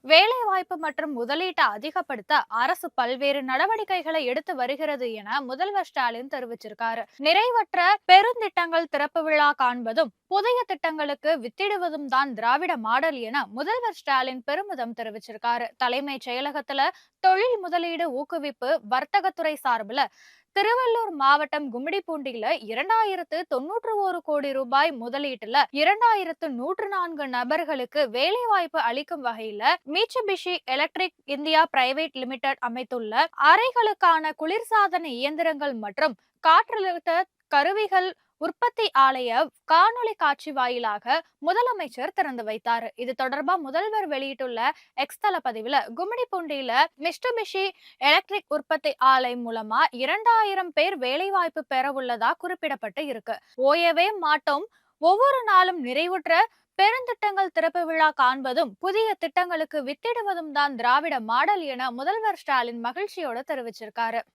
வேலைவாய்ப்பு மற்றும் முதலீட்டை அதிகப்படுத்த அரசு பல்வேறு நடவடிக்கைகளை எடுத்து வருகிறது என முதல்வர் ஸ்டாலின் தெரிவிச்சிருக்காரு. நிறைவற்ற பெருந்திட்டங்கள் திறப்பு விழா காண்பதும் புதிய திட்டங்களுக்கு வித்திடுவதும் தான் திராவிட மாடல் என முதல்வர் ஸ்டாலின் பெருமிதம் தெரிவிச்சிருக்காரு. தலைமைச் செயலகத்துல தொழில் முதலீடு ஊக்குவிப்பு வர்த்தகத்துறை சார்பில் திருவள்ளூர் மாவட்டம் கும்மிடிப்பூண்டியில 2091 கோடி ரூபாய் முதலீட்டுல 2104 நபர்களுக்கு வேலைவாய்ப்பு அளிக்கும் வகையில மீட்சுபிஷி எலக்ட்ரிக் இந்தியா பிரைவேட் லிமிடெட் அமைத்துள்ள அறைகளுக்கான குளிர்சாதன இயந்திரங்கள் மற்றும் காற்றழுத்த கருவிகள் உற்பத்தி ஆலைய காணொளி காட்சி வாயிலாக முதலமைச்சர் திறந்து வைத்தார். இது தொடர்பா முதல்வர் வெளியிட்டுள்ள எக்ஸ் தள பதிவுல கும்மிடிப்பூண்டியில மிஸ்டுபிஷி எலக்ட்ரிக் உற்பத்தி ஆலை மூலமா 2000 பேர் வேலைவாய்ப்பு பெற உள்ளதா குறிப்பிடப்பட்டு இருக்கு. ஓயவே மாட்டோம், ஒவ்வொரு நாளும் நிறைவுற்ற பெருந்திட்டங்கள் திறப்பு விழா காண்பதும் புதிய திட்டங்களுக்கு வித்திடுவதும் தான் திராவிட மாடல் என முதல்வர் ஸ்டாலின் மகிழ்ச்சியோட தெரிவிச்சிருக்காரு.